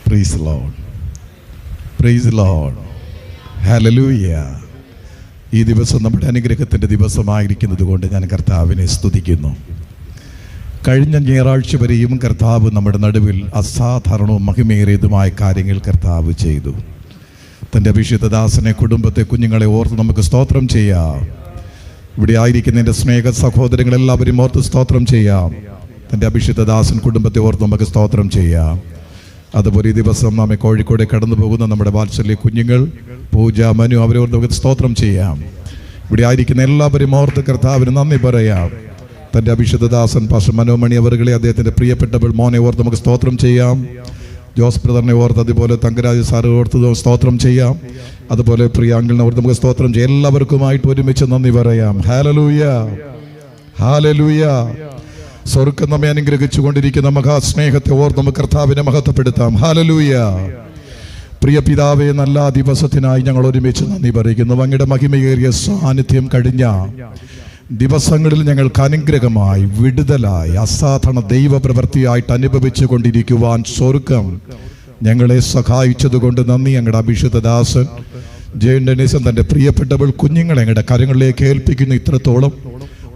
Price Lord, praise Lord, hallelujah. ഈ ദിവസം നമ്മുടെ അനുഗ്രഹത്തിൻ്റെ ദിവസമായിരിക്കുന്നത് കൊണ്ട് ഞാൻ കർത്താവിനെ സ്തുതിക്കുന്നു. കഴിഞ്ഞ ഞായറാഴ്ച വരെയും കർത്താവ് നമ്മുടെ നടുവിൽ അസാധാരണവും മഹിമേറിയതുമായ കാര്യങ്ങൾ കർത്താവ് ചെയ്തു. തൻ്റെ അഭിഷിക്തദാസനെ, കുടുംബത്തെ, കുഞ്ഞുങ്ങളെ ഓർത്ത് നമുക്ക് സ്തോത്രം ചെയ്യാം. ഇവിടെ ആയിരിക്കുന്ന എൻ്റെ സ്നേഹ സഹോദരങ്ങളെല്ലാവരും ഓർത്ത് സ്തോത്രം ചെയ്യാം. തൻ്റെ അഭിഷിക്തദാസൻ കുടുംബത്തെ ഓർത്ത് നമുക്ക് സ്തോത്രം ചെയ്യാം. അതുപോലെ ഈ ദിവസം നമ്മെ കോഴിക്കോട് കടന്നു പോകുന്ന നമ്മുടെ വാത്സല്യ കുഞ്ഞുങ്ങൾ, പൂജ, മനു, അവരെ ഓർത്ത് നമുക്ക് സ്തോത്രം ചെയ്യാം. ഇവിടെ ആയിരിക്കുന്ന എല്ലാവരും ഓർത്ത് കർത്താവിന് നന്ദി പറയാം. തൻ്റെ അഭിഷിക്തദാസൻ പാസ്റ്റർ മനോമണി അവരുകളെ, അദ്ദേഹത്തിൻ്റെ പ്രിയപ്പെട്ടവൾ മോനെ ഓർത്ത് നമുക്ക് സ്തോത്രം ചെയ്യാം. ജോസ് ബ്രദറിനെ ഓർത്ത്, അതുപോലെ തങ്കരാജ് സാറ് ഓർത്ത് സ്തോത്രം ചെയ്യാം. അതുപോലെ പ്രിയാങ്കിളിനെ ഓർത്ത് നമുക്ക് സ്തോത്രം ചെയ്യാം. എല്ലാവർക്കുമായിട്ട് ഒരുമിച്ച് നന്ദി പറയാം. Hallelujah, hallelujah. സ്വർഗ്ഗം നമ്മെ അനുഗ്രഹിച്ചു കൊണ്ടിരിക്കുന്ന മഹാസ്നേഹത്തെ ഓർത്ത് നമുക്ക് കർത്താവിനെ മഹത്വപ്പെടുത്താം. ഹല്ലേലൂയ. പ്രിയ പിതാവേ, നല്ല ദിവസത്തിനായി ഞങ്ങൾ ഒരുമിച്ച് നന്ദി പറയുന്നു. അങ്ങയുടെ മഹിമയേറിയ സാന്നിധ്യം കഴിഞ്ഞ ദിവസങ്ങളിൽ ഞങ്ങൾക്ക് അനുഗ്രഹമായി, വിടുതലായി, അസാധാരണ ദൈവപ്രവൃത്തിയായിട്ട് അനുഭവിച്ചു കൊണ്ടിരിക്കുവാൻ സ്വർഗം ഞങ്ങളെ സഹായിച്ചതുകൊണ്ട് നന്ദി. ഞങ്ങളുടെ അഭിഷിക്തദാസൻ ജയണ്ടനീസൻ തൻ്റെ പ്രിയപ്പെട്ടവൾ കുഞ്ഞുങ്ങളെ ഞങ്ങളുടെ കരങ്ങളിലേക്ക് ഏൽപ്പിക്കുന്നു. ഇത്രത്തോളം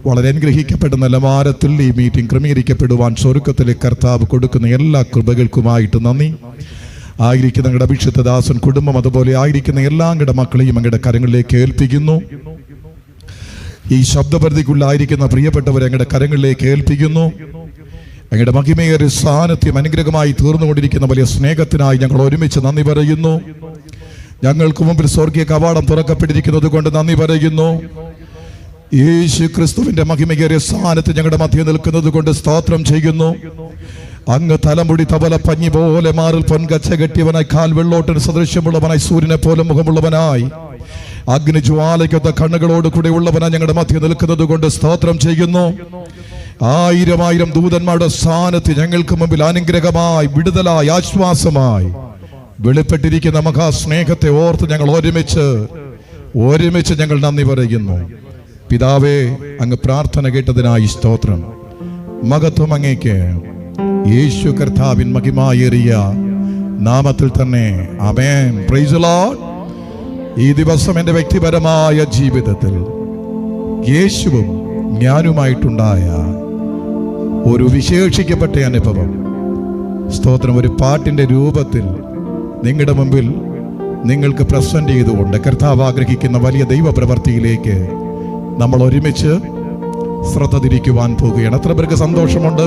വളരെ അനുഗ്രഹിക്കപ്പെട്ട നിലവാരത്തിൽ ഈ മീറ്റിംഗ് ക്രമീകരിക്കപ്പെടുവാൻ സ്വർഗത്തിലെ കർത്താവ് കൊടുക്കുന്ന എല്ലാ കൃപകൾക്കുമായിട്ട് നന്ദി. ആയിരിക്കുന്ന ഞങ്ങളുടെ അഭിഷിക്തദാസൻ കുടുംബം, അതുപോലെ ആയിരിക്കുന്ന എല്ലാ ഞങ്ങളുടെ മക്കളെയും ഞങ്ങളുടെ കരങ്ങളിലേക്ക് ഏൽപ്പിക്കുന്നു. ഈ ശബ്ദപരിധിക്കുള്ളായിരിക്കുന്ന പ്രിയപ്പെട്ടവരെ ഞങ്ങളുടെ കരങ്ങളിലേക്ക് ഏൽപ്പിക്കുന്നു. ഞങ്ങളുടെ മഹിമയേറിയ സാന്നിധ്യം അനുഗ്രഹമായി തീർന്നുകൊണ്ടിരിക്കുന്ന വലിയ സ്നേഹത്തിനായി ഞങ്ങൾ ഒരുമിച്ച് നന്ദി പറയുന്നു. ഞങ്ങൾക്ക് മുമ്പിൽ സ്വർഗീയ കവാടം തുറക്കപ്പെട്ടിരിക്കുന്നത് കൊണ്ട് നന്ദി പറയുന്നു. യേശു ക്രിസ്തുവിന്റെ മഹിമയേറിയ സാന്നിധ്യം ഞങ്ങളുടെ മധ്യം നിൽക്കുന്നത് കൊണ്ട് സ്തോത്രം ചെയ്യുന്നു. അങ്ങ് തലമുടി തവല പഞ്ഞി പോലെ, മാറിൽ പൊൻകച്ച കെട്ടിയവനായി, കാൽ വെള്ളോട്ടിന് സദൃശ്യമുള്ളവനായി, സൂര്യനെ പോലെ മുഖമുള്ളവനായി, അഗ്നിജ്വാലയ്ക്കൊത്ത കണ്ണുകളോട് കൂടെ ഉള്ളവനായി ഞങ്ങളുടെ മധ്യം നിൽക്കുന്നത് കൊണ്ട് സ്തോത്രം ചെയ്യുന്നു. ആയിരം ആയിരം ദൂതന്മാരുടെ സ്ഥാനത്ത് ഞങ്ങൾക്ക് മുമ്പിൽ അനുഗ്രഹമായി, വിടുതലായി, ആശ്വാസമായി വെളിപ്പെട്ടിരിക്കുന്ന മഹാസ്നേഹത്തെ ഓർത്ത് ഞങ്ങൾ ഒരുമിച്ച് ഞങ്ങൾ നന്ദി പറയുന്നു. പിതാവേ, അങ്ങ് പ്രാർത്ഥന കേട്ടതിനായി സ്തോത്രം. മഹത്വം അങ്ങേക്ക്. യേശു കർത്താവിൻ മഹിമയേറിയ നാമത്തിൽ തന്നെ ആമേൻ. Price the Lord. ഈ ദിവസം എൻ്റെ വ്യക്തിപരമായ ജീവിതത്തിൽ യേശുവും ഞാനുമായിട്ടുണ്ടായ ഒരു വിശേഷിക്കപ്പെട്ട അനുഭവം, സ്തോത്രം, ഒരു പാട്ടിൻ്റെ രൂപത്തിൽ നിങ്ങളുടെ മുമ്പിൽ നിങ്ങൾക്ക് പ്രസന്റ് ചെയ്തുകൊണ്ട് കർത്താവ് ആഗ്രഹിക്കുന്ന വലിയ ദൈവപ്രവൃത്തിയിലേക്ക് നമ്മൾ ഒരുമിച്ച് ശ്രദ്ധ തിരിക്കുവാൻ പോവുകയാണ്. എത്ര പേർക്ക് സന്തോഷമുണ്ട്?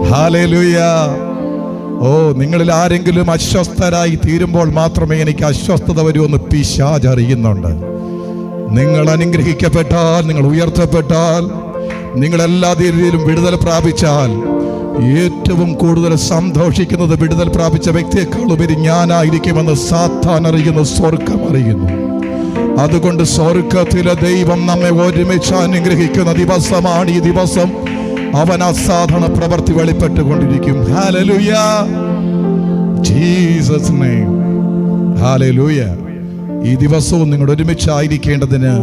ഹല്ലേലൂയ. ഓ, നിങ്ങളിൽ ആരെങ്കിലും അസ്വസ്ഥരായി തീരുമ്പോൾ മാത്രമേ എനിക്ക് അസ്വസ്ഥത വരുമെന്ന് പിശാച് അറിയുന്നുണ്ട്. നിങ്ങൾ അനുഗ്രഹിക്കപ്പെട്ടാൽ, നിങ്ങൾ ഉയർത്തപ്പെട്ടാൽ, നിങ്ങൾ എല്ലാ രീതിയിലും വിടുതൽ പ്രാപിച്ചാൽ, ഏറ്റവും കൂടുതൽ സന്തോഷിക്കുന്നത് വിടുതൽ പ്രാപിച്ച വ്യക്തിയേക്കാൾ ഉപരി ഞാനായിരിക്കുമെന്ന് സാത്താൻ അറിയുന്നു, സ്വർഗം അറിയുന്നു. അതുകൊണ്ട് സ്വർഗത്തിലെ ദൈവം നമ്മെ ഒരുമിച്ച് അനുഗ്രഹിക്കുന്ന ദിവസമാണ് ഈ ദിവസം. അവൻ അസാധാരണ പ്രവൃത്തി വെളിപ്പെട്ടുകൊണ്ടിരിക്കും. Hallelujah, Jesus name, hallelujah. ഈ ദിവസവും നിങ്ങൾ ഒരുമിച്ചായിരിക്കേണ്ടതിന്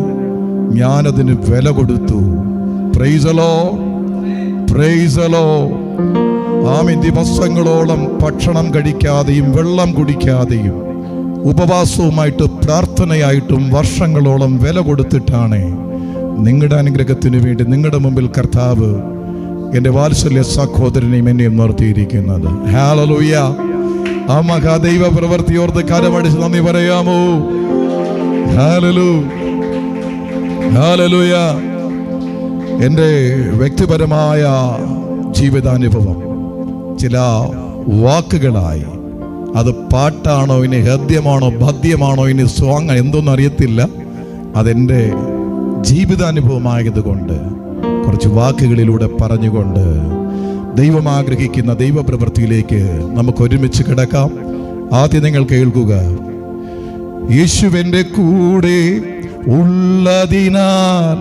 ഞാനതിന് വില കൊടുത്തു. Praise the Lord, praise the Lord. Amen. ദിവസങ്ങളോളം ഭക്ഷണം കഴിക്കാതെയും വെള്ളം കുടിക്കാതെയും ഉപവാസവുമായിട്ട് പ്രാർത്ഥനയായിട്ടും വർഷങ്ങളോളം വില കൊടുത്തിട്ടാണ് നിങ്ങളുടെ അനുഗ്രഹത്തിന് വേണ്ടി നിങ്ങളുടെ മുമ്പിൽ കർത്താവ് എൻ്റെ വാത്സല്യ സഹോദരനെയും എന്നെയും നിർത്തിയിരിക്കുന്നത്. ഹല്ലേലൂയ. ആ മഹാദൈവ പ്രവൃത്തി ഓർത്ത് കരമടിച്ച് നന്ദി പറയാമോ? Hallelujah, hallelujah. എൻ്റെ വ്യക്തിപരമായ ജീവിതാനുഭവം ചില വാക്കുകളായി, അത് പാട്ടാണോ, ഇനി ഹൃദ്യമാണോ, ഭദ്യമാണോ, ഇനി സോങ് എന്തൊന്നും അറിയത്തില്ല, അതെൻ്റെ ജീവിതാനുഭവമായതുകൊണ്ട് കുറച്ച് വാക്കുകളിലൂടെ പറഞ്ഞുകൊണ്ട് ദൈവം ആഗ്രഹിക്കുന്ന ദൈവപ്രവൃത്തിയിലേക്ക് നമുക്ക് ഒരുമിച്ച് കിടക്കാം. ആദ്യം നിങ്ങൾ കേൾക്കുക. യേശുവിൻ്റെ കൂടെ ഉള്ളതിനാൽ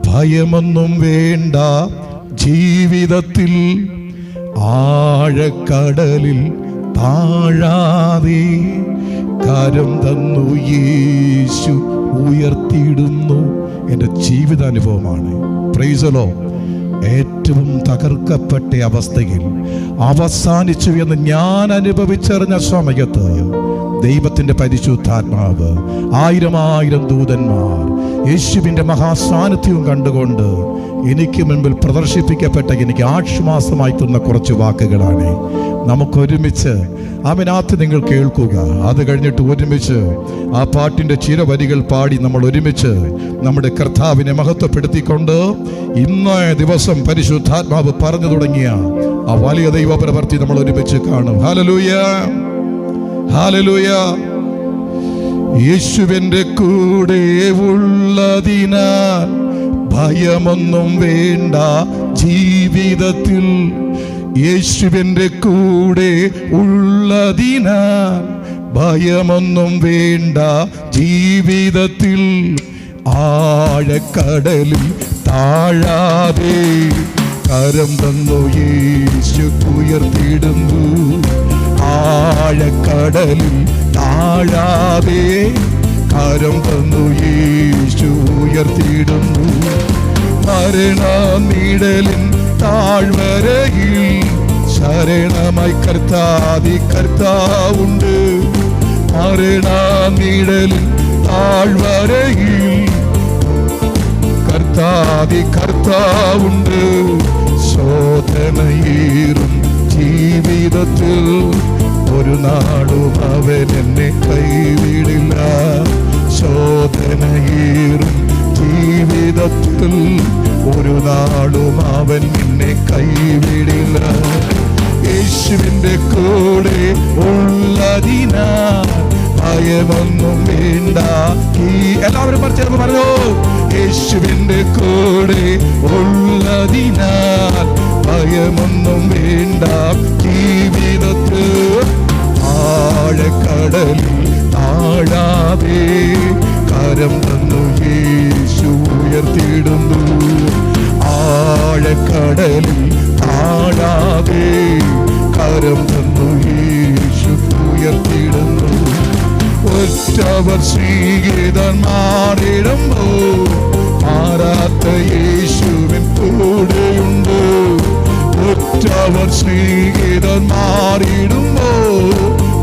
ഭയമൊന്നും വേണ്ട ജീവിതത്തിൽ, ആഴക്കടലിൽ താഴാതെ കരം തന്നു യേശു ഉയർത്തിയിടുന്നു. എൻ്റെ ജീവിതാനുഭവമാണ്. Price the Lord. ഏറ്റവും തകർക്കപ്പെട്ട അവസ്ഥയിൽ അവസാനിച്ചു എന്ന് ഞാൻ അനുഭവിച്ചറിഞ്ഞ സമയത്ത് ദൈവത്തിൻ്റെ പരിശുദ്ധാത്മാവ് 1000 ദൂതന്മാർ യേശുവിൻ്റെ മഹാസാന്നിധ്യവും കണ്ടുകൊണ്ട് എനിക്ക് മുൻപിൽ പ്രദർശിപ്പിക്കപ്പെട്ട എനിക്ക് ആശ്വാസമായി തന്ന കുറച്ച് വാക്കുകളാണ്. നമുക്കൊരുമിച്ച് അവനകത്ത് നിങ്ങൾ കേൾക്കുക. അത് കഴിഞ്ഞിട്ട് ഒരുമിച്ച് ആ പാട്ടിൻ്റെ ചിരവരികൾ പാടി നമ്മൾ ഒരുമിച്ച് നമ്മുടെ കർത്താവിനെ മഹത്വപ്പെടുത്തിക്കൊണ്ട് ഇന്നേ ദിവസം പരിശുദ്ധാത്മാവ് പറഞ്ഞു തുടങ്ങിയ ആ വലിയ ദൈവപ്രവൃത്തി നമ്മൾ ഒരുമിച്ച് കാണും. Hallelujah, hallelujah. യേശുവിൻ്റെ കൂടെ ഉള്ളതിനാൽ ഭയമൊന്നും വേണ്ട ജീവിതത്തിൽ. യേശുവിൻ്റെ കൂടെ ഉള്ളതിനാൽ ഭയമൊന്നും വേണ്ട ജീവിതത്തിൽ. ആഴക്കടലിൽ താഴാതെ കരം തന്നു യേശു ഉയർത്തിയിടുന്നു. ആഴക്കടലിൽ താഴാതെ കരം തന്നു യേശു ഉയർത്തിയിടുന്നു. മരണനിഴലിൻ താഴ്വരയിൽ ശരണമായി കർത്താവുണ്ട്. മരണനിഴലിൻ താഴ്വരയിൽ കർത്താവുണ്ട്. ശോധനയേറും ജീവിതത്തിൽ ഒരു നാളും അവൻ എന്നെ കൈവിടില്ല. ശോധനയേറും ജീവിതത്തിൽ ഒരു നാളും അവൻ നിന്നെ കൈവിടില്ല. യേശുവിൻ്റെ കൂടെ ഉള്ളതിനാൽ ഭയമൊന്നും വേണ്ട. എല്ലാവരും ചേർന്ന് പറഞ്ഞോ, യേശുവിൻ്റെ കൂടെ ഉള്ളതിനാൽ ഭയമൊന്നും വേണ്ട ജീവിതത്തിൽ. ആഴക്കടലിൽ താഴാതെ കരം തന്നു യേശു ഉയർത്തിയിടുന്നു. ആഴക്കടലിൽ താഴാതെ കരം തന്നു യേശു ഉയർത്തിയിടുന്നു. ഒറ്റവർ ശ്രീഗീതന്മാരിടുമ്പോ മാറാത്ത യേശുവിൻ കൂടെയുണ്ട്. ഒറ്റവർ ശ്രീഗീതന്മാരിടുമ്പോ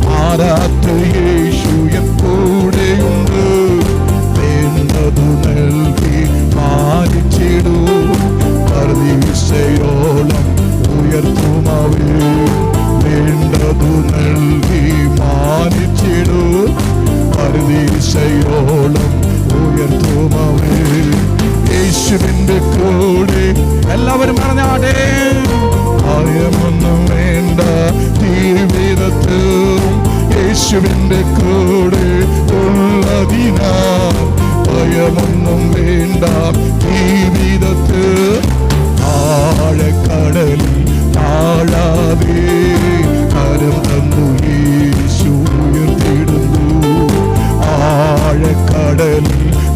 മാറാത്ത യേശുവിൻ കൂടെയുണ്ട്. വേണ്ടതു നൽകി മാനിച്ചിടൂ, പരദീസയോളം ഉയർത്തുമവേ. വേണ്ടതു നൽകി മാനിച്ചിടൂ, പരദീസയോളം ഉയർത്തുമവേ. യേശുവിൻ്റെ കൂടെ എല്ലാവരും പറഞ്ഞാടേ. ഭയമൊന്നും വേണ്ട ജീവിതത്തിൽ. യേശുവിൻ്റെ കൂടെ ഉള്ളതിനാൽ ഭയമൊന്നും വേണ്ട ജീവിതത്തിൽ. ആഴക്കടലിൽ താഴാതെ കരം തന്നു യേശു ഉയർത്തിയിടുന്നു. ആഴക്കടലിൽ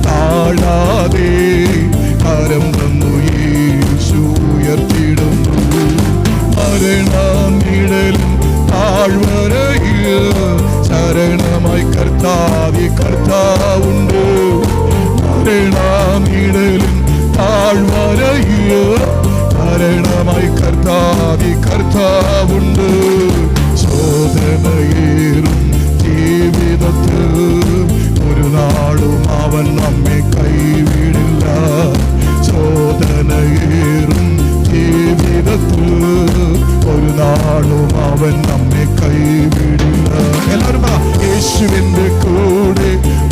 താഴാതെ കരം തന്നു യേശു ഉയർത്തിയിടുന്നു. മരണനിഴലിൻ താഴ്വരയിൽ ശരണമായി കർത്താവുണ്ട്. മരണനിഴലിൻ താഴ്വരയിൽ ശരണമായി കർത്താവുണ്ട്. ശോധനയേറും ജീവിതത്തിൽ ഒരു നാളും അവൻ നമ്മെ കൈവിടില്ല. ശോധനയേറും ജീവിതത്തിൽ ഒരു നാളും അവൻ നമ്മെ കൈവിടില്ല. എല്ലാവരും യേശുവിൻ്റെ കൂടെ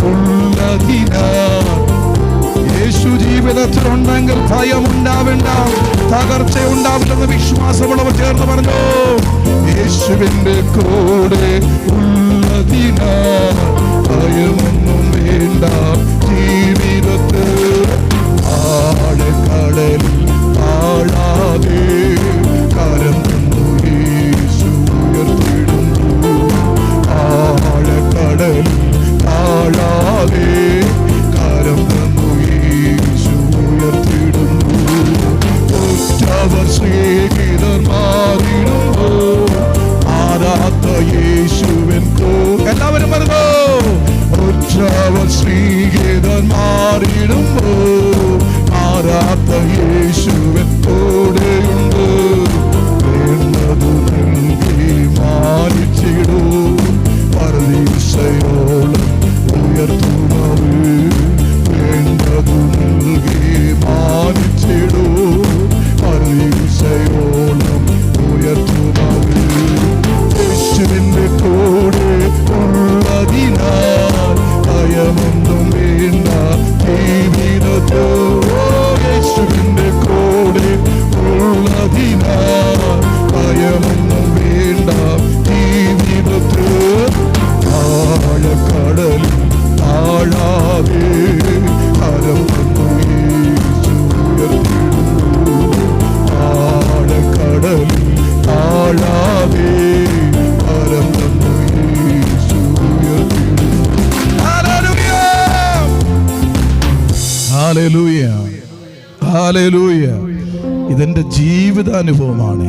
ഉള്ളതിനാൽ. യേശു ജീവിതത്തിലുണ്ടെങ്കിൽ ഭയമുണ്ടാവേണ്ട, തകർച്ചയുണ്ടാവില്ലെന്ന് വിശ്വാസമുള്ളവർ ചേർന്ന് പറഞ്ഞു. യേശുവിൻ്റെ കൂടെ ഉള്ളതിനാൽ ഭയമൊന്നും വേണ്ട ജീവിതത്തിൽ. ആഴക്കടലിൽ താഴാതെ കരം തന്നു യേശു ഉയർത്തിയിടുന്നു. ആഴക്കടലിൽ താഴാതെ കരം തന്നു യേശു ഉയർത്തിയിടുന്നു. ഒറ്റവർ ശ്രീഗീതന്മാരിടുമ്പോ ആരാത്ത യേശുവിൻ എല്ലാവരും പറഞ്ഞോ. ഒറ്റവർ ശ്രീഗീതന്മാരിടുമ്പോ ആരാത്ത യേശു ഹല്ലേലൂയ, ഹല്ലേലൂയ. ഇതെന്റെ ജീവിതാനുഭവമാണ്.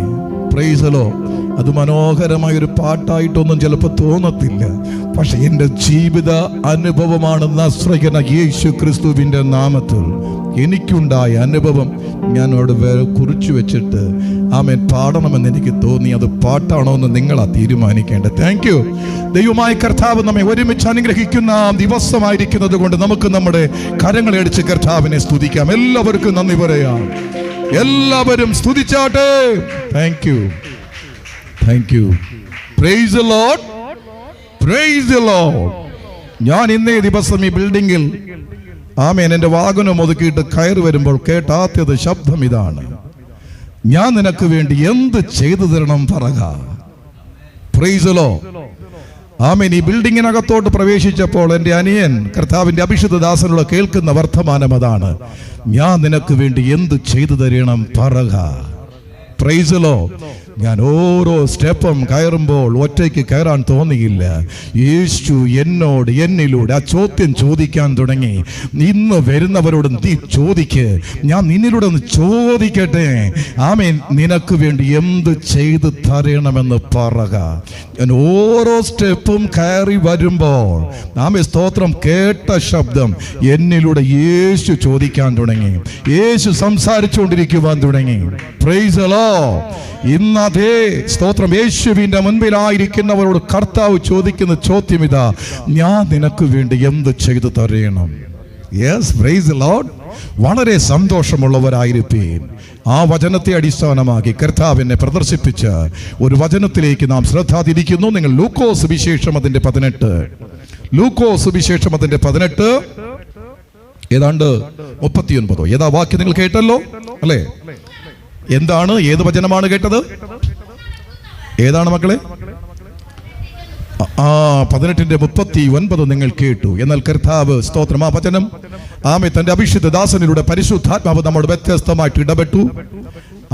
Price the Lord. അത് മനോഹരമായൊരു പാട്ടായിട്ടൊന്നും ചിലപ്പോൾ തോന്നത്തില്ല, പക്ഷെ എൻ്റെ ജീവിത അനുഭവമാണ്. നസ്രയനായ യേശു ക്രിസ്തുവിൻ്റെ നാമത്തിൽ എനിക്കുണ്ടായ അനുഭവം ഞാൻ അവിടെ കുറിച്ചു വെച്ചിട്ട് ആമേൻ പാടണമെന്ന് എനിക്ക് തോന്നി. അത് പാട്ടാണോ എന്ന് നിങ്ങളാ തീരുമാനിക്കേണ്ടത്. Thank you. ദൈവമായ കർത്താവ് നമ്മെ ഒരുമിച്ച് അനുഗ്രഹിക്കുന്ന ദിവസമായിരിക്കുന്നത് കൊണ്ട് നമുക്ക് നമ്മുടെ കരങ്ങളെ അടിച്ച് കർത്താവിനെ സ്തുതിക്കാം. എല്ലാവർക്കും നന്ദി പറയാം. എല്ലാവരും സ്തുതിച്ചാട്ടെ. Thank you, thank you. Praise the Lord, praise the Lord. ഞാൻ ഇന്നേ ദിവസം ഈ ബിൽഡിങ്ങിൽ ആമേൻ എൻ്റെ വാഹനം ഒതുക്കിയിട്ട് കയറി വരുമ്പോൾ കേട്ട ആദ്യത്തെ ശബ്ദം ഇതാണ്: ഞാൻ നിനക്ക് വേണ്ടി എന്ത് ചെയ്തു തരണം പറക. Praise the Lord. ആമേൻ. ഈ ബിൽഡിങ്ങിനകത്തോട്ട് പ്രവേശിച്ചപ്പോൾ എൻ്റെ അനിയൻ കർത്താവിൻ്റെ അഭിഷിക്ത ദാസനോട് കേൾക്കുന്ന വർത്തമാനം അതാണ്: ഞാൻ നിനക്ക് വേണ്ടി എന്ത് ചെയ്തു തരണം പറക. Praise the Lord. ഞാൻ ഓരോ സ്റ്റെപ്പും കയറുമ്പോൾ ഒറ്റയ്ക്ക് കയറാൻ തോന്നിയില്ല. യേശു എന്നോട് എന്നിലൂടെ ആ ചോദ്യം ചോദിക്കാൻ തുടങ്ങി. ഇന്ന് വരുന്നവരോട് നീ ചോദിക്ക്, ഞാൻ നിന്നിലൂടെ ഒന്ന് ചോദിക്കട്ടെ. ആമേൻ. നിനക്ക് വേണ്ടി എന്ത് ചെയ്ത് തരണമെന്ന് പറക. ഞാൻ ഓരോ സ്റ്റെപ്പും കയറി വരുമ്പോൾ ആമേൻ സ്തോത്രം കേട്ട ശബ്ദം എന്നിലൂടെ യേശു ചോദിക്കാൻ തുടങ്ങി. യേശു സംസാരിച്ചുകൊണ്ടിരിക്കുവാൻ തുടങ്ങി. Price the Lord. ഇന്ന് അതേ സ്തോത്രം യേശുവിന്റെ മുൻപിലായിരിക്കുന്നവരോട് കർത്താവ് ചോദിക്കുന്ന ചോദ്യം ഇതാ: ഞാൻ നിനക്ക് വേണ്ടി എന്ത് ചെയ്തു തരയണം? Yes, praise the Lord. വളരെ സന്തോഷമുള്ളവരായിരിക്കും. ആ വചനത്തെ അടിസ്ഥാനമാക്കി കർത്താവിനെ പ്രദർശിപ്പിച്ച ഒരു വചനത്തിലേക്ക് നാം ശ്രദ്ധ തിരിക്കുന്നു. നിങ്ങൾ ലൂക്കോസ് സുവിശേഷം അതിന്റെ 18, ലൂക്കോസ് സുവിശേഷം അതിന്റെ 18 ഏതാണ്ട് 39 ഏതാ വാക്യം നിങ്ങൾ കേട്ടല്ലോ അല്ലേ? എന്താണ്, ഏത് വചനമാണ് കേട്ടത്? ഏതാണ് മക്കളെ? 18:39 നിങ്ങൾ കേട്ടു. എന്നാൽ കർത്താവ് സ്തോത്രം ആ വചനം ആമേൻ തന്റെ അഭിഷിക്ത ദാസനിലൂടെ പരിശുദ്ധാത്മാവ് നമ്മോട് വ്യത്യസ്തമായിട്ട് ഇടപെട്ടു.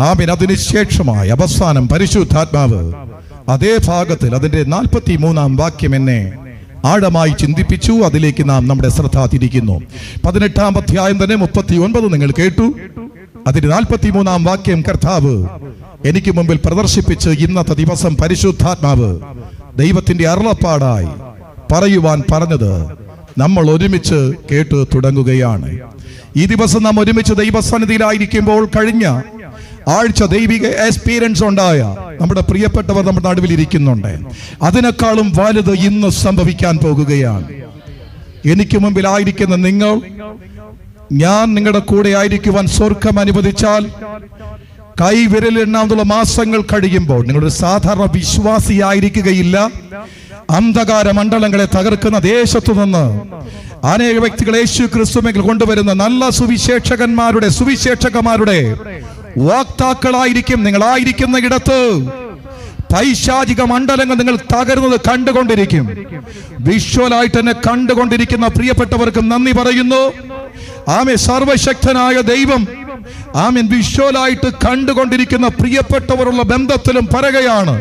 ആമേൻ. അതിനുശേഷമായി അവസാനം പരിശുദ്ധാത്മാവ് അതേ ഭാഗത്തിൽ അതിന്റെ 43 വാക്യം എന്നെ ആഴമായി ചിന്തിപ്പിച്ചു. അതിലേക്ക് നാം നമ്മുടെ ശ്രദ്ധ തിരിക്കുന്നു. 18 അധ്യായം തന്നെ 39 നിങ്ങൾ കേട്ടു. അതിന്റെ 43 വാക്യം കർത്താവ് എനിക്ക് മുമ്പിൽ പ്രദർശിപ്പിച്ച് ഇന്നത്തെ ദിവസം പരിശുദ്ധാത്മാവ് ദൈവത്തിന്റെ അരുളപ്പാടായി പറയുവാൻ പറഞ്ഞത് നമ്മൾ ഒരുമിച്ച് കേട്ട് തുടങ്ങുകയാണ്. ഈ ദിവസം നാം ഒരുമിച്ച് ദൈവസന്നിധിയിലായിരിക്കുമ്പോൾ കഴിഞ്ഞ ആഴ്ച ദൈവിക എക്സ്പീരിയൻസ് ഉണ്ടായ നമ്മുടെ പ്രിയപ്പെട്ടവർ നമ്മുടെ നടുവിൽ ഇരിക്കുന്നുണ്ട്. അതിനേക്കാളും വലുത് ഇന്ന് സംഭവിക്കാൻ പോകുകയാണ്. എനിക്ക് മുമ്പിലായിരിക്കുന്ന നിങ്ങൾ, ഞാൻ നിങ്ങളുടെ കൂടെ ആയിരിക്കുവാൻ സ്വർഗം അനുവദിച്ചാൽ കൈവിരലെണ്ണാവുന്ന മാസങ്ങൾ കഴിയുമ്പോൾ നിങ്ങളൊരു സാധാരണ വിശ്വാസിയായിരിക്കുകയില്ല. അന്ധകാര മണ്ഡലങ്ങളെ തകർക്കുന്ന ദേശത്തു നിന്ന് അനേക വ്യക്തികൾ യേശു ക്രിസ്തുവിൽ കൊണ്ടുവരുന്ന നല്ല സുവിശേഷകന്മാരുടെ വാക്താക്കളായിരിക്കും നിങ്ങളായിരിക്കുന്ന ഇടത്ത്. പൈശാചിക മണ്ഡലങ്ങൾ നിങ്ങൾ തകരുന്നത് കണ്ടുകൊണ്ടിരിക്കും. വിഷ്വലായിട്ട് തന്നെ കണ്ടുകൊണ്ടിരിക്കുന്ന പ്രിയപ്പെട്ടവർക്കും നന്ദി പറയുന്നു. ആമേൻ. സർവശക്തനായ ദൈവം ആമേൻ വിഷ്വലായിട്ട് കണ്ടുകൊണ്ടിരിക്കുന്ന പ്രിയപ്പെട്ടവരുള്ള ബന്ധത്തിലും പറയുകയാണ്: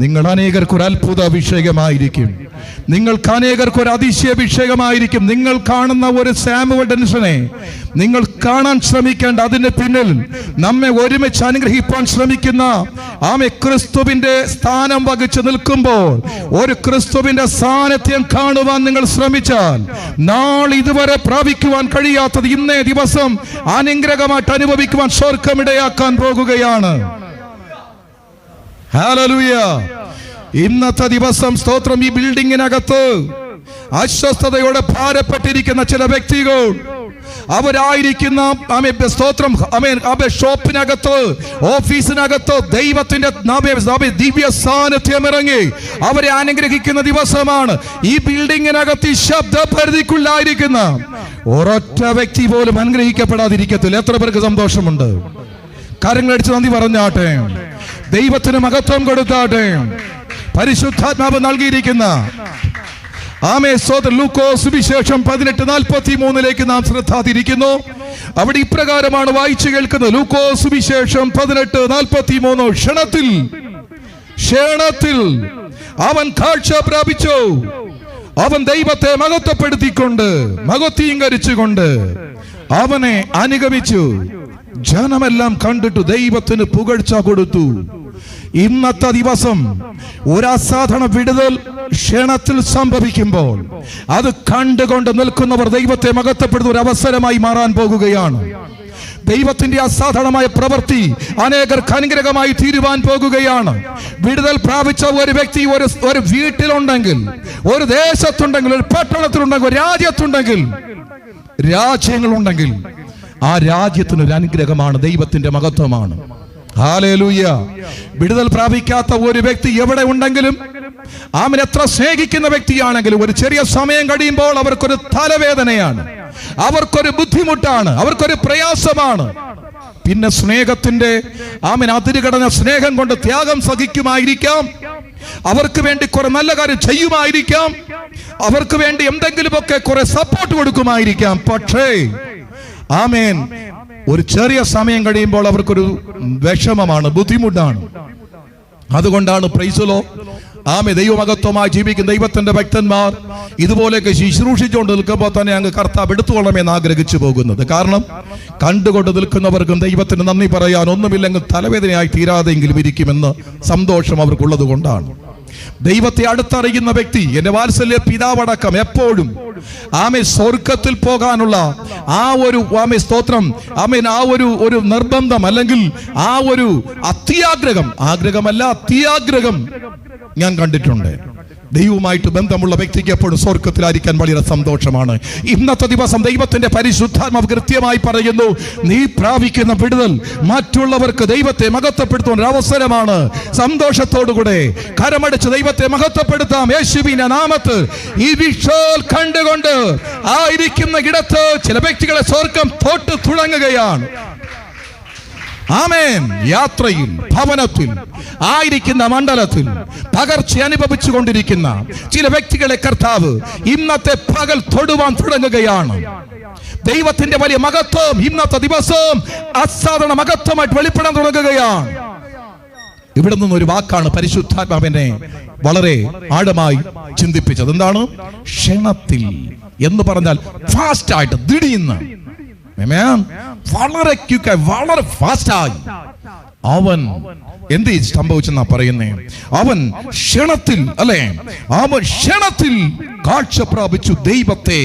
നിങ്ങൾ അനേകർക്കൊരു അത്ഭുത വിഷയമായിരിക്കും, നിങ്ങൾക്ക് അനേകർക്കൊരു അതിശയ വിഷയമായിരിക്കും. നിങ്ങൾ കാണുന്ന ഒരു സാമുവൽ ഡെൻസനെ നിങ്ങൾ കാണാൻ ശ്രമിക്കേണ്ട, അതിന് പിന്നിൽ നമ്മെ ഒരുമിച്ച് അനുഗ്രഹിപ്പാൻ ശ്രമിക്കുന്ന ആമേ ക്രിസ്തുവിന്റെ സ്ഥാനം വഹിച്ച് നിൽക്കുമ്പോൾ ഒരു ക്രിസ്തുവിന്റെ സാന്നിധ്യം കാണുവാൻ നിങ്ങൾ ശ്രമിച്ചാൽ നാളെ ഇതുവരെ പ്രാപിക്കുവാൻ കഴിയാത്തത് ഇന്നേ ദിവസം അനുഗ്രഹമായിട്ട് അനുഭവിക്കുവാൻ സ്വർഗമിടയാക്കാൻ പോകുകയാണ്. ഹല്ലേലൂയ. ഇന്നത്തെ ദിവസം സ്തോത്രം ഈ ബിൽഡിങ്ങിനകത്ത് അസ്വസ്ഥതയോടെ ഭാരപ്പെട്ടിരിക്കുന്ന ചില വ്യക്തികൾ, അവരായിരിക്കുന്ന സ്തോത്രം ഷോപ്പിനകത്ത്, ഓഫീസിനകത്ത് ദൈവത്തിന്റെ ദിവ്യ സാന്നിധ്യം ഇറങ്ങി അവരെ അനുഗ്രഹിക്കുന്ന ദിവസമാണ്. ഈ ബിൽഡിങ്ങിനകത്ത് ഈ ശബ്ദ പരിധിക്കുള്ളിലായിരിക്കുന്ന ഒരൊറ്റ വ്യക്തി പോലും അനുഗ്രഹിക്കപ്പെടാതിരിക്കത്തില്ല. എത്ര പേർക്ക് സന്തോഷമുണ്ട്? കരങ്ങളടിച്ച് നന്ദി പറഞ്ഞാട്ടെ. ദൈവത്തിന് മഹത്വം കൊടുത്താട്ടെ. പരിശുദ്ധാത്മാവ് നൽകിയിരിക്കുന്ന ലൂക്കോസ് സുവിശേഷം 18:43 നാം ശ്രദ്ധ തിരിക്കുന്നു. അവിടെ ഇപ്രകാരമാണ് വായിച്ചു കേൾക്കുന്നത്. ലൂക്കോസ് സുവിശേഷം 18:43 ക്ഷണത്തിൽ അവൻ കാഴ്ച പ്രാപിച്ചു. അവൻ ദൈവത്തെ മഹത്വപ്പെടുത്തിക്കൊണ്ട് മഹത്വീകരിച്ചുകൊണ്ട് അവനെ അനുഗമിച്ചു. ജനമെല്ലാം കണ്ടിട്ട് ദൈവത്തിന് പുകഴ്ച കൊടുത്തു. ഇന്നത്തെ ദിവസം ഒരു അസാധാരണ വിടുതൽ ക്ഷണത്തിൽ സംഭവിക്കുമ്പോൾ അത് കണ്ടുകൊണ്ട് നിൽക്കുന്നവർ ദൈവത്തെ മഹത്വപ്പെടുന്ന ഒരു അവസരമായി മാറാൻ പോകുകയാണ്. ദൈവത്തിന്റെ അസാധാരണമായ പ്രവൃത്തി അനേകർക്ക് അനുഗ്രഹമായി തീരുവാൻ പോകുകയാണ്. വിടുതൽ പ്രാപിച്ച ഒരു വ്യക്തി ഒരു വീട്ടിലുണ്ടെങ്കിൽ, ഒരു ദേശത്തുണ്ടെങ്കിൽ, ഒരു പട്ടണത്തിലുണ്ടെങ്കിൽ, ഒരു രാജ്യത്തുണ്ടെങ്കിൽ, രാജ്യങ്ങളുണ്ടെങ്കിൽ ആ രാജ്യത്തിനൊരു അനുഗ്രഹമാണ്, ദൈവത്തിന്റെ മഹത്വമാണ്. ഹല്ലേലൂയ. വിടുതൽ പ്രാപിക്കാത്ത ഒരു വ്യക്തി എവിടെ ഉണ്ടെങ്കിലും, അവൻ എത്ര സ്നേഹിക്കുന്ന വ്യക്തിയാണെങ്കിലും, ഒരു ചെറിയ സമയം കഴിയുമ്പോൾ അവർക്കൊരു തലവേദനയാണ്, അവർക്കൊരു ബുദ്ധിമുട്ടാണ്, അവർക്കൊരു പ്രയാസമാണ്. പിന്നെ സ്നേഹത്തിന്റെ അതിരുകടന്ന സ്നേഹം കൊണ്ട് ത്യാഗം സഹിക്കുമായിരിക്കാം, അവർക്ക് വേണ്ടി കുറെ നല്ല കാര്യം ചെയ്യുമായിരിക്കാം, അവർക്ക് വേണ്ടി എന്തെങ്കിലുമൊക്കെ കുറെ സപ്പോർട്ട് കൊടുക്കുമായിരിക്കാം. പക്ഷേ ആമേൻ, ഒരു ചെറിയ സമയം കഴിയുമ്പോൾ അവർക്കൊരു വിഷമമാണ്, ബുദ്ധിമുട്ടാണ്. അതുകൊണ്ടാണ് പ്രൈസലോ ദൈവമഹത്വമായി ജീവിക്കുന്ന ദൈവത്തിന്റെ ഭക്തന്മാർ ഇതുപോലെയൊക്കെ ശുശ്രൂഷിച്ചുകൊണ്ട് നിൽക്കുമ്പോൾ തന്നെ അങ്ങ് കർത്താവ് എടുത്തുകൊള്ളണമെന്ന് ആഗ്രഹിച്ചു പോകുന്നത്. കാരണം കണ്ടുകൊണ്ട് നിൽക്കുന്നവർക്കും ദൈവത്തിന് നന്ദി പറയാൻ ഒന്നുമില്ലെങ്കിൽ തലവേദനയായി തീരാതെങ്കിലും ഇരിക്കുമെന്ന് സന്തോഷം അവർക്കുള്ളത് കൊണ്ടാണ്. ദൈവത്തെ അടുത്തറിയുന്ന വ്യക്തി, എന്റെ വാത്സല്യ പിതാവടക്കം എപ്പോഴും സ്വർഗത്തിൽ പോകാനുള്ള ആ ഒരു സ്തോത്രം, ആ ഒരു നിർബന്ധം, അല്ലെങ്കിൽ ആ ഒരു അത്യാഗ്രഹം ഞാൻ കണ്ടിട്ടുണ്ട്. ദൈവവുമായിട്ട് ബന്ധമുള്ള വ്യക്തിക്ക് എപ്പോഴും സ്വർഗത്തിലായിരിക്കാൻ വളരെ സന്തോഷമാണ്. ഇന്നത്തെ ദിവസം ദൈവത്തിന്റെ പരിശുദ്ധാത്മാവ് കൃത്യമായി പറയുന്നു, നീ പ്രാപിക്കുന്ന വിടുതൽ മറ്റുള്ളവർക്ക് ദൈവത്തെ മഹത്വപ്പെടുത്തുന്ന ഒരു അവസരമാണ്. സന്തോഷത്തോടുകൂടെ കരമടിച്ച് ദൈവത്തെ മഹത്വപ്പെടുത്താം. യേശുവിന്റെ നാമത്തിൽ ഈ വിഷ്വൽ കണ്ടുകൊണ്ട് ആയിരിക്കുന്ന ഇടത്ത് ചില വ്യക്തികളെ സ്വർഗം തൊട്ട് തുടങ്ങുകയാണ്. ആമേൻ. യാത്രയിൽ, ഭവനത്തിൽ, ആയിരിക്കുന്ന മണ്ഡലത്തിൽ പകർച്ച അനുഭവിച്ചു കൊണ്ടിരിക്കുന്ന ചില വ്യക്തികളെ കർത്താവ് ഇന്നത്തെ പകൽ തൊടുവാൻ തുടങ്ങുകയാണ്. ദൈവത്തിന്റെ വലിയ മഹത്വം ഇന്നത്തെ ദിവസം അസാധാരണ മഹത്വമായിട്ട് വെളിപ്പെടാൻ തുടങ്ങുകയാണ്. ഇവിടെ നിന്നൊരു വാക്കാണ് പരിശുദ്ധാത്മാവിനെ വളരെ ആഴമായി ചിന്തിപ്പിച്ചത്. എന്താണ് ക്ഷണത്തിൽ എന്ന് പറഞ്ഞാൽ? ഫാസ്റ്റ് ആയിട്ട്, ദിടീന്ന്, വളരെ ക്വിക്കായി, വളരെ ഫാസ്റ്റായി അവൻ എന്ത് സംഭവിച്ചെന്നാ പറയുന്നേ? അവൻ ക്ഷണത്തിൽ, അല്ലെ, അവൻ ക്ഷണത്തിൽ കാഴ്ച പ്രാപിച്ചു ദൈവത്തെ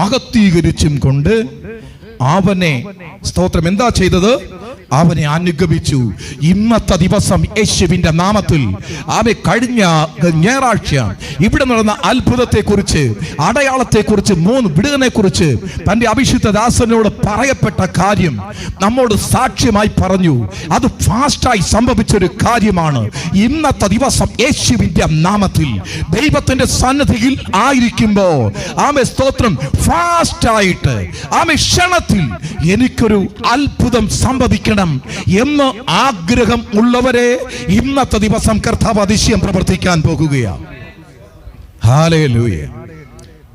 മഹത്വീകരിച്ചും കൊണ്ട് അവനെ സ്തോത്രം എന്താ ചെയ്തത്? അവനെ അനുഗമിച്ചു. ഇന്നത്തെ ദിവസം യേശുവിന്റെ നാമത്തിൽ കഴിഞ്ഞ ഞായറാഴ്ച ഇവിടെ നടന്ന അത്ഭുതത്തെക്കുറിച്ച്, അടയാളത്തെക്കുറിച്ച്, 3 വിടുതലിനെക്കുറിച്ച് തന്റെ അഭിഷിക്ത ദാസനോട് പറയപ്പെട്ട കാര്യം നമ്മോട് സാക്ഷ്യമായി പറഞ്ഞു. അത് ഫാസ്റ്റായി സംഭവിച്ചൊരു കാര്യമാണ്. ഇന്നത്തെ ദിവസം യേശുവിന്റെ നാമത്തിൽ ദൈവത്തിന്റെ സന്നിധിയിൽ ആയിരിക്കുമ്പോൾ സ്തോത്രം ഫാസ്റ്റായിട്ട് ക്ഷണത്തിൽ എനിക്കൊരു അത്ഭുതം സംഭവിക്കണം എന്ന് ആഗ്രഹം ഉള്ളവരെ ഇന്നത്തെ ദിവസം കർത്താവ് അതിശയം പ്രവർത്തിക്കാൻ പോകുകയാണ്. Hallelujah,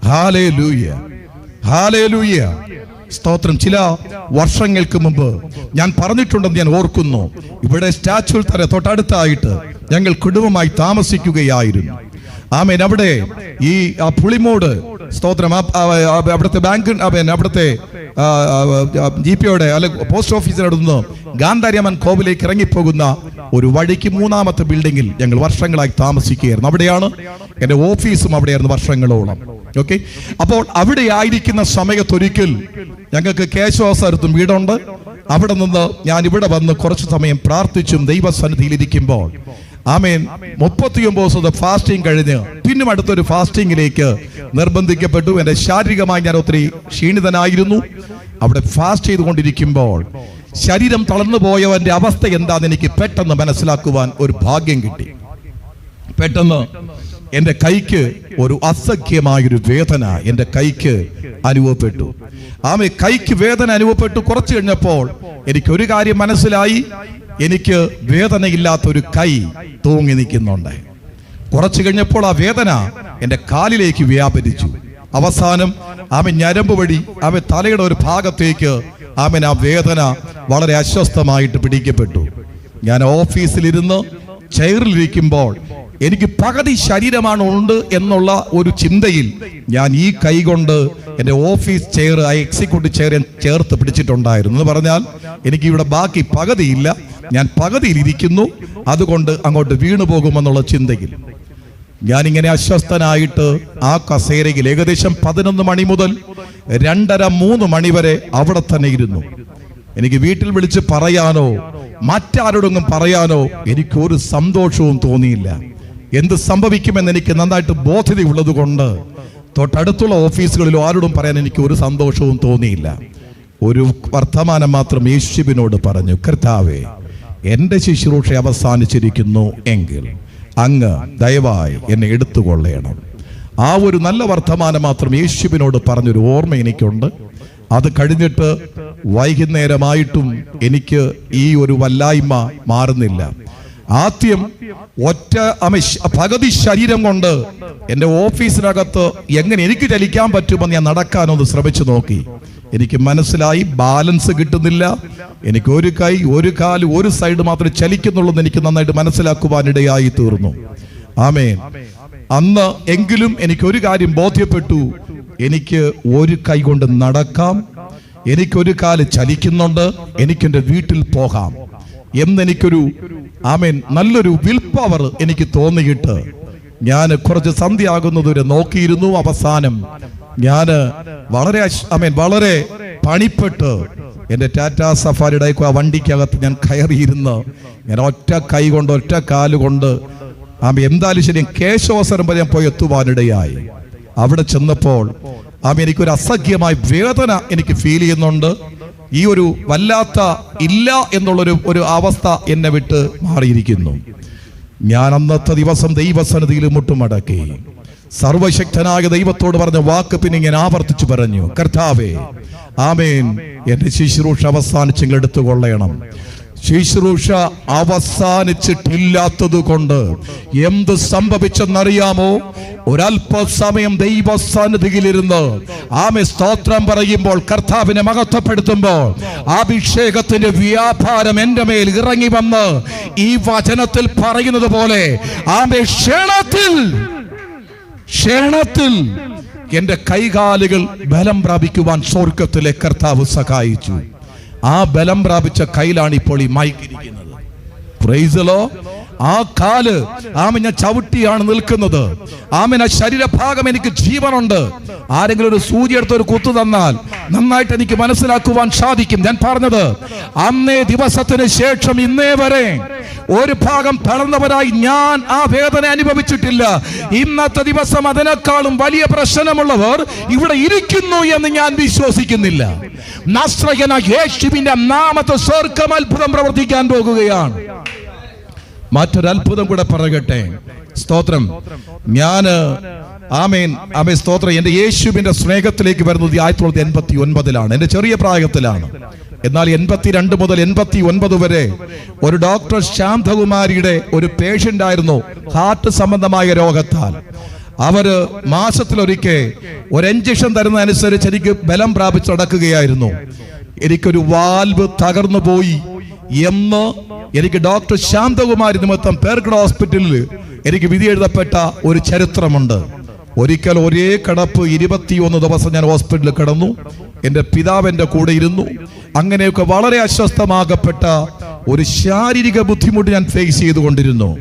hallelujah, hallelujah. സ്തോത്രം. ചില വർഷങ്ങൾക്ക് മുമ്പ് ഞാൻ പറഞ്ഞിട്ടുണ്ടെന്ന് ഞാൻ ഓർക്കുന്നു. ഇവിടെ സ്റ്റാച്യു തര തൊട്ടടുത്തായിട്ട് ഞങ്ങൾ കുടുംബമായി താമസിക്കുകയായിരുന്നു. ആമേൻ. അവിടെ ഈ പുളിമോട് സ്തോത്രം അവിടുത്തെ ബാങ്ക്, അവിടുത്തെ GPയുടെ അല്ലെ പോസ്റ്റ് ഓഫീസിനടുന്ന് ഗാന്ധാരിയമ്മൻ കോവിലേക്ക് ഇറങ്ങിപ്പോകുന്ന ഒരു വഴിക്ക് 3ാമത്തെ ബിൽഡിങ്ങിൽ ഞങ്ങൾ വർഷങ്ങളായി താമസിക്കുകയായിരുന്നു. അവിടെയാണ് എൻ്റെ ഓഫീസും, അവിടെയായിരുന്നു വർഷങ്ങളോളം. ഓക്കെ. അപ്പോൾ അവിടെ ആയിരിക്കുന്ന സമയത്തൊരിക്കൽ ഞങ്ങൾക്ക് കേശവാസരത്തും വീടുണ്ട്. അവിടെ നിന്ന് ഞാൻ ഇവിടെ വന്ന് കുറച്ചു സമയം പ്രാർത്ഥിച്ചും ദൈവസന്നിധിയിൽ ഇരിക്കുമ്പോൾ ആമേൻ 39 ദിവസത്തെ ഫാസ്റ്റിംഗ് കഴിഞ്ഞ് പിന്നും അടുത്തൊരു ഫാസ്റ്റിംഗിലേക്ക് നിർബന്ധിക്കപ്പെട്ടു. എൻ്റെ ശാരീരികമായി ഞാൻ ഒത്തിരി ക്ഷീണിതനായിരുന്നു. അവിടെ ഫാസ്റ്റ് ചെയ്തുകൊണ്ടിരിക്കുമ്പോൾ ശരീരം തളർന്നു പോയവന്റെ അവസ്ഥ എന്താണെന്ന് എനിക്ക് പെട്ടെന്ന് മനസ്സിലാക്കുവാൻ ഒരു ഭാഗ്യം കിട്ടി. പെട്ടെന്ന് എൻ്റെ കൈക്ക് ഒരു അസഖ്യമായൊരു വേദന എൻ്റെ കൈക്ക് അനുഭവപ്പെട്ടു. കൈക്ക് വേദന അനുഭവപ്പെട്ടു. കുറച്ച് കഴിഞ്ഞപ്പോൾ എനിക്കൊരു കാര്യം മനസ്സിലായി, എനിക്ക് വേദനയില്ലാത്തൊരു കൈ തൂങ്ങി നിൽക്കുന്നുണ്ട്. കുറച്ചു കഴിഞ്ഞപ്പോൾ ആ വേദന എൻ്റെ കാലിലേക്ക് വ്യാപരിച്ചു. അവസാനം ഞരമ്പ് വഴി തലയുടെ ഒരു ഭാഗത്തേക്ക് ആ വേദന വളരെ അസ്വസ്ഥമായിട്ട് പിടിക്കപ്പെട്ടു. ഞാൻ ഓഫീസിലിരുന്ന് ചെയറിലിരിക്കുമ്പോൾ എനിക്ക് പകുതി ശരീരമാണ് ഉണ്ട് എന്നുള്ള ഒരു ചിന്തയിൽ ഞാൻ ഈ കൈ കൊണ്ട് എൻ്റെ ഓഫീസ് ചെയർ, ആ എക്സിക്യൂട്ടീവ് ചെയർ ഞാൻ ചേർത്ത് പിടിച്ചിട്ടുണ്ടായിരുന്നു. എന്ന് പറഞ്ഞാൽ എനിക്ക് ഇവിടെ ബാക്കി പകുതിയില്ല, ഞാൻ പകുതിയിൽ ഇരിക്കുന്നു, അതുകൊണ്ട് അങ്ങോട്ട് വീണു പോകുമെന്നുള്ള ചിന്തയിൽ ഞാനിങ്ങനെ അസ്വസ്ഥനായിട്ട് ആ കസേരയിൽ ഏകദേശം 11 മണി മുതൽ 2:30-3 മണി വരെ അവിടെ തന്നെ ഇരുന്നു. എനിക്ക് വീട്ടിൽ വിളിച്ച് പറയാനോ മറ്റാരോടെങ്കിലും പറയാനോ എനിക്കൊരു സന്തോഷവും തോന്നിയില്ല. എന്ത് സംഭവിക്കുമെന്ന് എനിക്ക് നന്നായിട്ട് ബോധ്യതയുള്ളത് കൊണ്ട് തൊട്ടടുത്തുള്ള ഓഫീസുകളിലോ ആരോടും പറയാൻ എനിക്ക് ഒരു സന്തോഷവും തോന്നിയില്ല. ഒരു വർത്തമാനം മാത്രം യേശുവിനോട് പറഞ്ഞു, കർത്താവേ, എൻ്റെ ശുശ്രൂഷ അവസാനിച്ചിരിക്കുന്നു എങ്കിൽ അങ്ങ് ദയവായി എന്നെ എടുത്തുകൊള്ളണം. ആ ഒരു നല്ല വർത്തമാനം മാത്രം യേശുവിനോട് പറഞ്ഞൊരു ഓർമ്മ എനിക്കുണ്ട്. അത് കഴിഞ്ഞിട്ട് വൈകുന്നേരമായിട്ടും എനിക്ക് ഈ ഒരു വല്ലായ്മ മാറുന്നില്ല. ആദ്യം പകുതി ശരീരം കൊണ്ട് എൻ്റെ ഓഫീസിനകത്ത് എങ്ങനെ എനിക്ക് ചലിക്കാൻ പറ്റുമെന്ന് ഞാൻ നടക്കാനൊന്ന് ശ്രമിച്ചു നോക്കി. എനിക്ക് മനസ്സിലായി ബാലൻസ് കിട്ടുന്നില്ല. എനിക്ക് ഒരു കൈ, ഒരു കാല്, ഒരു സൈഡ് മാത്രമേ ചലിക്കുന്നുള്ളൂ എന്ന് എനിക്ക് നന്നായിട്ട് മനസ്സിലാക്കുവാനിടയായി തീർന്നു. ആമേൻ. അന്ന് എങ്കിലും എനിക്കൊരു കാര്യം ബോധ്യപ്പെട്ടു, എനിക്ക് ഒരു കൈ കൊണ്ട് നടക്കാം, എനിക്കൊരു കാല് ചലിക്കുന്നുണ്ട്, എനിക്കെൻ്റെ വീട്ടിൽ പോകാം എന്നെനിക്കൊരു നല്ലൊരു വിൽ പവർ എനിക്ക് തോന്നിയിട്ട് ഞാൻ കുറച്ച് സന്ധ്യയാകുന്നതുവരെ നോക്കിയിരുന്നു. അവസാനം ഞാൻ വളരെ പണിപ്പെട്ട് എൻ്റെ ടാറ്റാ സഫാരിയുടെ ആ വണ്ടിക്കകത്ത് ഞാൻ കയറിയിരുന്ന് ഞാൻ ഒറ്റ കൈ കൊണ്ട് ഒറ്റ കാലുകൊണ്ട് എന്തായാലും ശരി കേശവസരം വരെ ഞാൻ പോയി എത്തുവാനിടയായി. അവിടെ ചെന്നപ്പോൾ എനിക്കൊരു അസഖ്യമായ വേദന എനിക്ക് ഫീൽ ചെയ്യുന്നുണ്ട്. ഈ ഒരു വല്ലാത്ത ഇല്ല എന്നുള്ളൊരു അവസ്ഥ എന്നെ വിട്ട് മാറിയിരിക്കുന്നു. ഞാൻ അന്നത്തെ ദിവസം ദൈവസന്നിധിയിൽ മുട്ടുമടക്കി സർവശക്തനായ ദൈവത്തോട് പറഞ്ഞ വാക്ക് പിന്നെ ഞാൻ ആവർത്തിച്ചു പറഞ്ഞു, കർത്താവേ, ആമേൻ, എന്റെ ശുശ്രൂഷ അവസാനിച്ചെങ്കിൽ എടുത്തുകൊള്ളണം. ശുശ്രൂഷ അവസാനിച്ചിട്ടില്ലാത്തത് കൊണ്ട് എന്ത് സംഭവിച്ചെന്നറിയാമോ? ഒരല്പസമയം ദൈവസന്നിധിയിലിരുന്ന് സ്തോത്രം പറയുമ്പോൾ, കർത്താവിനെ മഹത്വപ്പെടുത്തുമ്പോൾ അഭിഷേകത്തിന്റെ വ്യാപാരം എന്റെ മേൽ ഇറങ്ങി വന്ന് ഈ വചനത്തിൽ പറയുന്നത് പോലെ ക്ഷണത്തിൽ എന്റെ കൈകാലുകൾ ബലം പ്രാപിക്കുവാൻ സ്വർഗത്തിലെ കർത്താവ് സഹായിച്ചു. ആ ബലം പ്രാപിച്ച കയ്യിലാണ് ഇപ്പോൾ ഈ മൈക്ക് ഇരിക്കുന്നത്. Price the Lord. ആ കാല് ഞാൻ ചവിട്ടിയാണ് നിൽക്കുന്നത്. ആ ശരീരഭാഗം എനിക്ക് ജീവനുണ്ട്. ആരെങ്കിലും ഒരു സൂചി എടുത്ത് ഒരു കുത്തു തന്നാൽ നന്നായിട്ട് എനിക്ക് മനസ്സിലാക്കുവാൻ സാധിക്കും. ഞാൻ പറഞ്ഞത്, അന്നേ ദിവസത്തിന് ശേഷം ഇന്നേ വരെ ഒരു ഭാഗം തളർന്നവരായി ഞാൻ ആ വേദന അനുഭവിച്ചിട്ടില്ല. ഇന്നത്തെ ദിവസം അതിനേക്കാളും വലിയ പ്രശ്നമുള്ളവർ ഇവിടെ ഇരിക്കുന്നു എന്ന് ഞാൻ വിശ്വസിക്കുന്നില്ല. നസ്രയനായ യേശുവിന്റെ നാമത്തിൽ സ്വർഗ്ഗം അത്ഭുതം പ്രവർത്തിക്കാൻ പോകുകയാണ്. മറ്റൊരത്ഭുതം കൂടെ പറയട്ടെ. സ്തോത്രം. സ്തോത്രം. എന്റെ യേശുവിന്റെ സ്നേഹത്തിലേക്ക് വരുന്നത് 1989 എന്റെ ചെറിയ പ്രായത്തിലാണ്. എന്നാൽ 82 മുതൽ 89 വരെ ഒരു ഡോക്ടർ ശാന്തകുമാരിയുടെ ഒരു പേഷ്യന്റ് ആയിരുന്നു ഹാർട്ട് സംബന്ധമായ രോഗത്താൽ. അവര് മാസത്തിലൊരിക്കൽ ഒരു ഇഞ്ചക്ഷൻ തരുന്നതനുസരിച്ച് എനിക്ക് ബലം പ്രാപിച്ച് നടക്കുകയായിരുന്നു. എനിക്കൊരു വാൽവ് തകർന്നു പോയി എന്ന് എനിക്ക് ഡോക്ടർ ശാന്തകുമാരി നിമിത്തം പേർക്കട ഹോസ്പിറ്റലിൽ എനിക്ക് വിധി എഴുതപ്പെട്ട ഒരു ചരിത്രമുണ്ട്. ഒരിക്കൽ ഒരേ കിടപ്പ് 21 ദിവസം ഞാൻ ഹോസ്പിറ്റലിൽ കിടന്നു. എൻ്റെ പിതാവ് എൻ്റെ കൂടെ ഇരുന്നു. അങ്ങനെയൊക്കെ വളരെ അസ്വസ്ഥമാകപ്പെട്ട ഒരു ശാരീരിക ബുദ്ധിമുട്ട് ഞാൻ ഫേസ് ചെയ്തുകൊണ്ടിരുന്നു.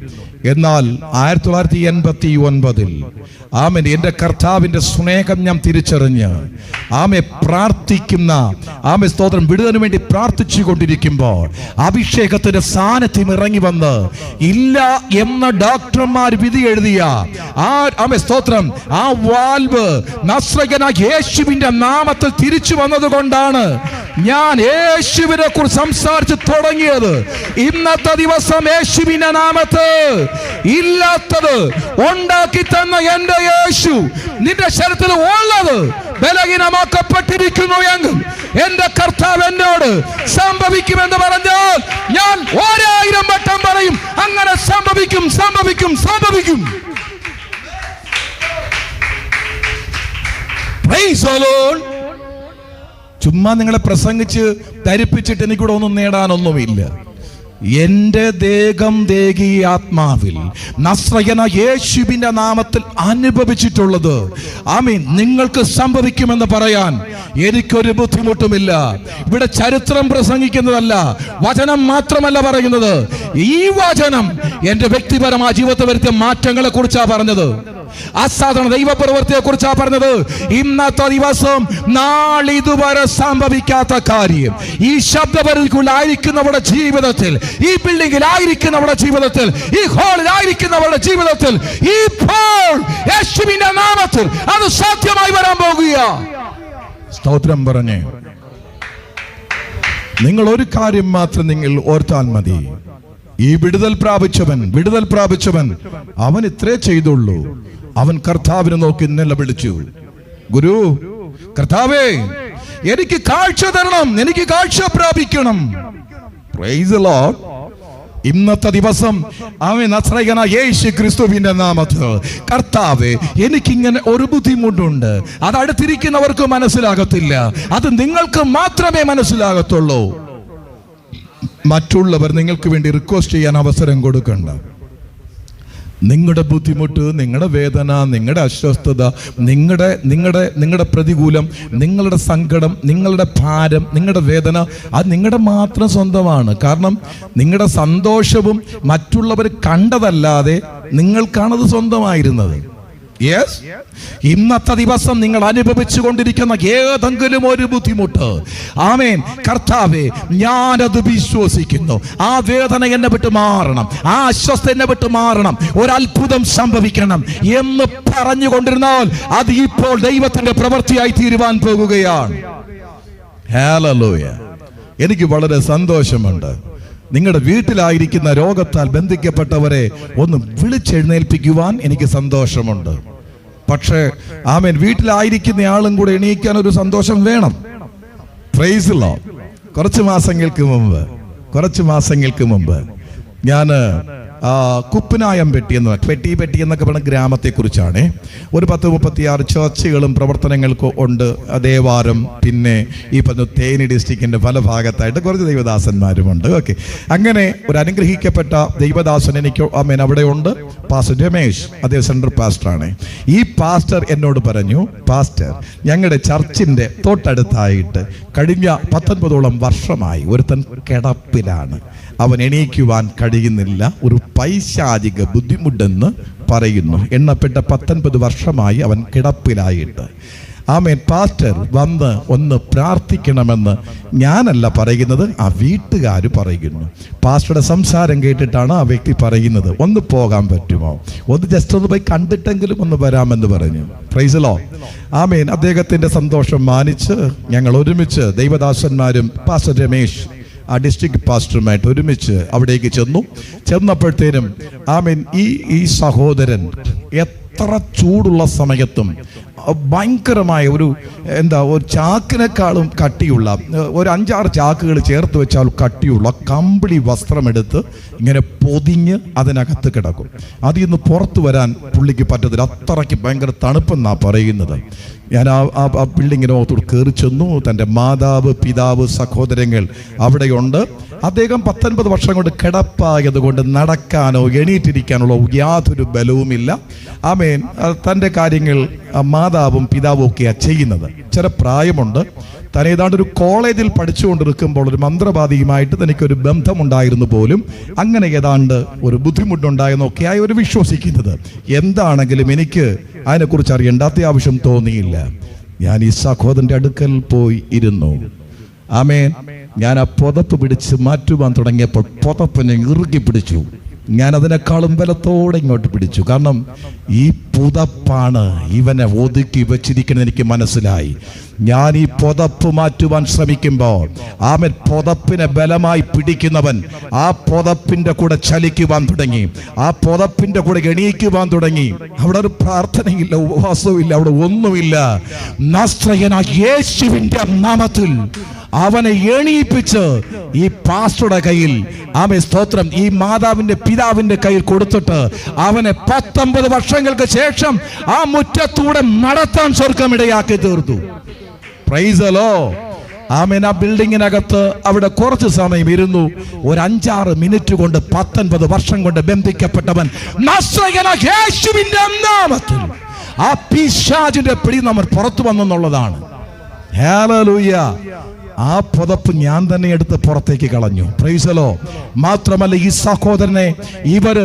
എന്നാൽ 1989 എന്റെ കർത്താവിന്റെ സ്നേഹം ഞാൻ തിരിച്ചറിഞ്ഞ് പ്രാർത്ഥിക്കുന്ന സ്തോത്രം വിടുതലിന് വേണ്ടി പ്രാർത്ഥിച്ചു കൊണ്ടിരിക്കുമ്പോൾ അഭിഷേകത്തിന്റെ സാന്നിധ്യം ഇറങ്ങി വന്ന് ഇല്ല എന്ന ഡോക്ടർമാർ വിധി എഴുതിയ സ്തോത്രം ആ വാൽവ് നസ്രയനായ യേശുവിന്റെ നാമത്തിൽ തിരിച്ചു വന്നതുകൊണ്ടാണ് ഞാൻ യേശുവിനെ കുറിച്ച് സംസാരിച്ച് തുടങ്ങിയത്. ഇന്നത്തെ ദിവസം യേശുവിന്റെ നാമത്തിൽ ഇല്ലാത്തത് ഉണ്ടാക്കി തന്ന എന്റെ യേശു നിന്റെ ശരീരത്തിൽ ഉള്ളത് ബലഹീനമാക്കപ്പെട്ടിരിക്കുന്നു എങ്കിൽ എന്റെ കർത്താവ് എന്നോട് സംഭവിക്കുമെന്ന് പറഞ്ഞാൽ ഞാൻ 1000 വട്ടം പറയും, അങ്ങനെ സംഭവിക്കും, സംഭവിക്കും, സംഭവിക്കും. Praise the Lord. ചുമ്മാ നിങ്ങളെ പ്രസംഗിച്ച് ധരിപ്പിച്ചിട്ട് എനിക്കിവിടെ ഒന്നും നേടാനൊന്നുമില്ല. എൻ്റെ ദേഹം ദേഹി ആത്മാവിൽ നസ്രയന യേശുവിന്റെ നാമത്തിൽ അനുഭവിച്ചിട്ടുള്ളത് ആമീൻ നിങ്ങൾക്ക് സംഭവിക്കുമെന്ന് പറയാൻ എനിക്കൊരു ബുദ്ധിമുട്ടുമില്ല. ഇവിടെ ചരിത്രം പ്രസംഗിക്കുന്നതല്ല, വചനം മാത്രമല്ല പറയുന്നത്. ഈ വചനം എൻ്റെ വ്യക്തിപരമായ ജീവിതത്തിൽ വരുത്തിയ മാറ്റങ്ങളെ കുറിച്ചാണ് പറഞ്ഞത്. അസാധാരണ ദൈവപ്രവൃത്തിയെ കുറിച്ചാണ് പറഞ്ഞത്. ഇന്നത്തെ ദിവസം നാളിതുവരെ സംഭവിക്കാത്ത കാര്യം ഈ ശബ്ദപരിധിക്കുള്ളിലായിരിക്കുന്നവരുടെ ജീവിതത്തിൽ, ഈ ബിൽഡിംഗിലായിരിക്കുന്നവരുടെ ജീവിതത്തിൽ, ഈ ഹാളിലായിരിക്കുന്നവരുടെ ജീവിതത്തിൽ ഇപ്പോൾ യേശുവിന്റെ നാമത്തിൽ അത് സാധ്യമായി വരാൻ പോകുക. സ്തോത്രം പറഞ്ഞേ. നിങ്ങൾ ഒരു കാര്യം മാത്രം നിങ്ങൾ ഓർത്താൽ മതി. ഈ വിടുതൽ പ്രാപിച്ചവൻ അവൻ ഇത്രേ ചെയ്തുള്ളൂ. അവൻ കർത്താവിനെ നോക്കി നിലവിളിച്ചു, ഗുരു, കർത്താവേ, എനിക്ക് കാഴ്ച തരണം, എനിക്ക് കാഴ്ച പ്രാപിക്കണം. Praise the Lord. ഇന്നത്തെ ദിവസം അവൻ നസ്രയനായ യേശു ക്രിസ്തുവിന്റെ നാമത്തിൽ, കർത്താവേ, എനിക്കിങ്ങനെ ഒരു ബുദ്ധിമുട്ടുണ്ട്, അത് അടുത്തിരിക്കുന്നവർക്ക് മനസ്സിലാകത്തില്ല, അത് നിങ്ങൾക്ക് മാത്രമേ മനസ്സിലാകത്തുള്ളൂ. മറ്റുള്ളവർ നിങ്ങൾക്ക് വേണ്ടി റിക്വസ്റ്റ് ചെയ്യാൻ അവസരം കൊടുക്കണ്ട. നിങ്ങളുടെ ബുദ്ധിമുട്ട്, നിങ്ങളുടെ വേദന, നിങ്ങളുടെ അസ്വസ്ഥത, നിങ്ങളുടെ പ്രതികൂലം, നിങ്ങളുടെ സങ്കടം, നിങ്ങളുടെ ഭാരം, നിങ്ങളുടെ വേദന, അത് നിങ്ങളുടെ മാത്രം സ്വന്തമാണ്. കാരണം നിങ്ങളുടെ സന്തോഷവും മറ്റുള്ളവർ കണ്ടതല്ലാതെ നിങ്ങൾക്കാണത് സ്വന്തമായിരുന്നത്. യെസ്, ഇന്നത്തെ ദിവസം നിങ്ങൾ അനുഭവിച്ചു കൊണ്ടിരിക്കുന്ന ഏതെങ്കിലും ഒരു ബുദ്ധിമുട്ട്, ആമേൻ, കർത്താവേ, ഞാനത് വിശ്വസിക്കുന്നു. ആ വേദന എന്നെ വിട്ട് മാറണം, ആ അസ്വസ്ഥ എന്നെ വിട്ട് മാറണം, ഒരത്ഭുതം സംഭവിക്കണം എന്ന് പറഞ്ഞുകൊണ്ടിരുന്നാൽ അത് ഇപ്പോൾ ദൈവത്തിന്റെ പ്രവൃത്തിയായി തീരുവാൻ പോകുകയാണ്. ഹല്ലേലൂയ. എനിക്ക് വളരെ സന്തോഷമുണ്ട്. നിങ്ങളുടെ വീട്ടിലായിരിക്കുന്ന രോഗത്താൽ ബന്ധിക്കപ്പെട്ടവരെ ഒന്ന് വിളിച്ചെഴുന്നേൽപ്പിക്കുവാൻ എനിക്ക് സന്തോഷമുണ്ട്. പക്ഷേ ആമേൻ, വീട്ടിലായിരിക്കുന്ന ആളും കൂടെ എണീക്കാൻ ഒരു സന്തോഷം വേണം. Price the Lord. കുറച്ച് മാസങ്ങൾക്ക് മുമ്പ് ഞാൻ കുപ്പനായം പെട്ടി എന്നൊക്കെ പറഞ്ഞ ഗ്രാമത്തെ കുറിച്ചാണ്. ഒരു 10-36 ചർച്ചുകളും പ്രവർത്തനങ്ങൾക്ക് ഉണ്ട്. ദേവാരം, പിന്നെ ഈ പറഞ്ഞ തേനി ഡിസ്ട്രിക്റ്റിന്റെ പല ഭാഗത്തായിട്ട് കുറച്ച് ദൈവദാസന്മാരുമുണ്ട്. ഓക്കെ, അങ്ങനെ ഒരു അനുഗ്രഹിക്കപ്പെട്ട ദൈവദാസൻ എനിക്ക് അവിടെ ഉണ്ട്. പാസ്റ്റർ രമേശ്, അദ്ദേഹം സെൻട്രൽ പാസ്റ്ററാണ്. ഈ പാസ്റ്റർ എന്നോട് പറഞ്ഞു, പാസ്റ്റർ, ഞങ്ങളുടെ ചർച്ചിന്റെ തൊട്ടടുത്തായിട്ട് കഴിഞ്ഞ 19ഓളം വർഷമായി ഒരുത്തൻ കിടപ്പിലാണ്, അവൻ എണീക്കുവാൻ കഴിയുന്നില്ല, ഒരു പൈശാചിക ബുദ്ധിമുട്ടെന്ന് പറയുന്നു. എണ്ണപ്പെട്ട 19 വർഷമായി അവൻ കിടപ്പിലായിട്ട്. ആമേൻ. പാസ്റ്റർ വന്ന് ഒന്ന് പ്രാർത്ഥിക്കണമെന്ന് ഞാനല്ല പറയുന്നത്, ആ വീട്ടുകാർ പറയുന്നു. പാസ്റ്ററുടെ സംസാരം കേട്ടിട്ടാണ് ആ വ്യക്തി പറയുന്നത്, ഒന്ന് പോകാൻ പറ്റുമോ, ഒന്ന് ജസ്റ്റ് ഒന്ന് പോയി കണ്ടിട്ടെങ്കിലും ഒന്ന് വരാമെന്ന് പറഞ്ഞു. Praise the Lord. ആമേൻ. അദ്ദേഹത്തിന്റെ സന്തോഷം മാനിച്ച് ഞങ്ങൾ ഒരുമിച്ച് ദൈവദാസന്മാരും പാസ്റ്റർ രമേശ് ആ ഡിസ്ട്രിക്ട് പാസ്റ്ററുമായിട്ട് ഒരുമിച്ച് അവിടേക്ക് ചെന്നപ്പോഴത്തേനും ആമേൻ, ഈ സഹോദരൻ എത്ര ചൂടുള്ള സമയത്തും ഭയങ്കരമായ ഒരു ചാക്കിനേക്കാളും കട്ടിയുള്ള ഒരു 5-6 ചാക്കുകൾ ചേർത്ത് വെച്ചാൽ കട്ടിയുള്ള കമ്പിളി വസ്ത്രമെടുത്ത് ഇങ്ങനെ പൊതിഞ്ഞ് അതിനകത്ത് കിടക്കും. അതിൽ നിന്ന് പുറത്തു വരാൻ പുള്ളിക്ക് പറ്റത്തില്ല, അത്രയ്ക്ക് ഭയങ്കര തണുപ്പെന്നാണ് പറയുന്നത്. ഞാൻ ആ ബിൽഡിങ്ങിനകത്തോട് കയറി ചെന്നു. തൻ്റെ മാതാവ്, പിതാവ്, സഹോദരങ്ങൾ അവിടെയുണ്ട്. അദ്ദേഹം 19 വർഷം കൊണ്ട് കിടപ്പായത് കൊണ്ട് നടക്കാനോ എണീറ്റിരിക്കാനുള്ള യാതൊരു ബലവുമില്ല. ആമേൻ. തൻ്റെ കാര്യങ്ങൾ മാതാവും പിതാവും ഒക്കെയാണ് ചെയ്യുന്നത്. ചില പ്രായമുണ്ട്. താൻ ഏതാണ്ട് ഒരു കോളേജിൽ പഠിച്ചുകൊണ്ടിരിക്കുമ്പോൾ ഒരു മന്ത്രവാദിയുമായിട്ട് തനിക്കൊരു ബന്ധമുണ്ടായിരുന്നു പോലും. അങ്ങനെ ഏതാണ്ട് ഒരു ബുദ്ധിമുട്ടുണ്ടായെന്നൊക്കെയായി ഒരു വിശ്വസിക്കുന്നത്. എന്താണെങ്കിലും എനിക്ക് അതിനെക്കുറിച്ച് അറിയേണ്ട അത്യാവശ്യം തോന്നിയില്ല. ഞാൻ ഈ സഹോദരൻ്റെ അടുക്കൽ പോയി ഇരുന്നു. ആമേൻ. ഞാൻ ആ പുതപ്പ് പിടിച്ച് മാറ്റുവാൻ തുടങ്ങിയപ്പോൾ പുതപ്പിനെ ഇറുക്കി പിടിച്ചു. ഞാൻ അതിനേക്കാളും ബലത്തോടെ ഇങ്ങോട്ട് പിടിച്ചു. കാരണം ഈ പുതപ്പാണ് ഇവനെ ഒതുക്കി വെച്ചിരിക്കുന്നത് എനിക്ക് മനസ്സിലായി. ഞാൻ ഈ പുതപ്പ് മാറ്റുവാൻ ശ്രമിക്കുമ്പോൾ ആമൻ, പുതപ്പിനെ ബലമായി പിടിക്കുന്നവൻ ആ പുതപ്പിന്റെ കൂടെ ചലിക്കുവാൻ തുടങ്ങി, ആ പുതപ്പിന്റെ കൂടെ എണീക്കുവാൻ തുടങ്ങി. അവിടെ ഒരു പ്രാർത്ഥനയില്ല, ഉപവാസവും ഇല്ല, അവിടെ ഒന്നുമില്ല. നസ്രയനായ യേശുവിന്റെ നാമത്തിൽ അവനെ എണീപ്പിച്ച് ഈ പാസ്റ്ററുടെ കയ്യിൽ, ആമേ സ്തോത്രം, ഈ മാതാവിന്റെ പിതാവിന്റെ കയ്യിൽ കൊടുത്തിട്ട് അവനെ 19 വർഷങ്ങൾക്ക് ശേഷം ആ മുറ്റത്തൂടെ നടത്താൻ സ്വർഗം ഇടയാക്കി തീർത്തു. Praise the Lord. ആമേൻ. ആ ബിൽഡിങ്ങിനകത്ത് അവിടെ കുറച്ച് സമയം ഇരുന്നു. ഒരു 5-6 മിനിറ്റ് കൊണ്ട് 19 വർഷം കൊണ്ട് ബന്ധിക്കപ്പെട്ടവൻ നസ്രയനായ യേശുവിന്റെ നാമത്തിൽ ആ പിശാചിന്റെ പിടി നമ്മൾ പുറത്തു വന്നെന്നുള്ളതാണ്. ഹല്ലേലൂയ. ആ പുതപ്പ് ഞാൻ തന്നെ എടുത്ത് പുറത്തേക്ക് കളഞ്ഞു. Price the Lord. മാത്രമല്ല ഈ സഹോദരനെ ഇവര്